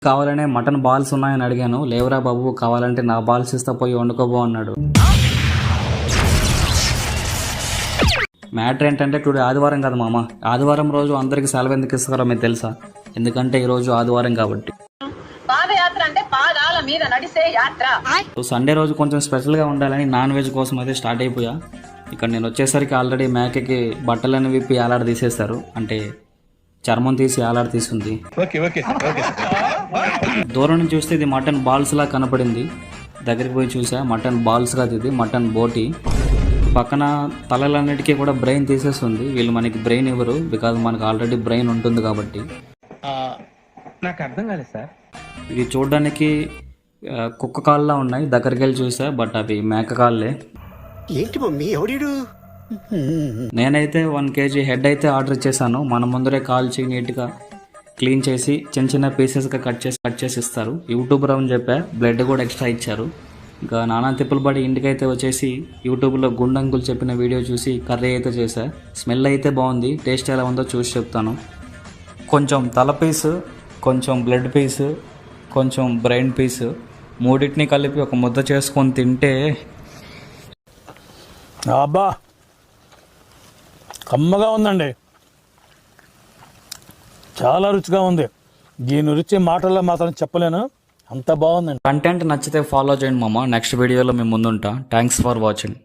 కావాలనే mutton balls ఉన్నాయని అడిగాను. లేవరా బాబు, కావాలంటే నా బాల్స్ ఇస్తా, పోయి వండుకోబో అన్నాడు. మ్యాటర్ ఏంటంటే టుడే ఆదివారం కదా మామ. ఆదివారం రోజు అందరికి సెలవు ఎందుకు ఇస్తారో మీకు తెలుసా? ఎందుకంటే ఈరోజు ఆదివారం కాబట్టి. పాదయాత్ర అంటే పాదాల మీద నడిసే యాత్ర. సండే రోజు కొంచెం స్పెషల్గా ఉండాలని నాన్ వెజ్ కోసం అయితే స్టార్ట్ అయిపోయా. ఇక్కడ నేను వచ్చేసరికి ఆల్రెడీ మేకకి బట్టలను విప్పి ఏలాడ తీసేస్తారు, అంటే చర్మం తీసి ఏలాడ తీసుంది. దూరం నుంచి చూస్తే ఇది మటన్ బాల్స్ లా కనపడింది. దగ్గరికి పోయి చూసా, మటన్ బాల్స్ కాదు, ఇది మటన్ బోటి. పక్కన తలలన్నిటికీ కూడా బ్రెయిన్ తీసేస్తుంది. వీళ్ళు మనకి బ్రెయిన్ ఇవ్వరు, బికాజ్ మనకు ఆల్రెడీ బ్రెయిన్ ఉంటుంది కాబట్టి. నాకు అర్థం కాలేదు సార్. ఇవి చూడడానికి కుక్క కాళ్ళలా ఉన్నాయి. దగ్గరికి వెళ్ళి చూసా, బట్ అవి మేక కాళ్ళే. ఏంటి మమ్మీ ఎవడీడు? నేనైతే 1 kg హెడ్ అయితే ఆర్డర్ ఇచ్చేసాను. మన ముందరే కాల్చి నీట్గా క్లీన్ చేసి చిన్న చిన్న పీసెస్గా కట్ చేసి ఇస్తారు. యూట్యూబర్ అని చెప్పా, బ్లడ్ కూడా ఎక్స్ట్రా ఇచ్చారు. ఇంకా నానా తిప్పులు పడి ఇంటికైతే వచ్చేసి యూట్యూబ్లో గుండంకులు చెప్పిన వీడియో చూసి కర్రీ అయితే చేశా. స్మెల్ అయితే బాగుంది, టేస్ట్ ఎలా ఉందో చూసి చెప్తాను. కొంచెం తల పీసు, కొంచెం బ్లడ్ పీసు, కొంచెం బ్రెయిన్ పీసు, మూడింటిని కలిపి ఒక ముద్ద చేసుకొని తింటే అబ్బా కమ్మగా ఉందండి, చాలా రుచిగా ఉంది. దీని రుచి మాటల్లో మాత్రం చెప్పలేను, అంత బాగుందండి. కంటెంట్ నచ్చితే ఫాలో చేయండి మామ. నెక్స్ట్ వీడియోలో మేము ముందుంటా. Thanks for watching.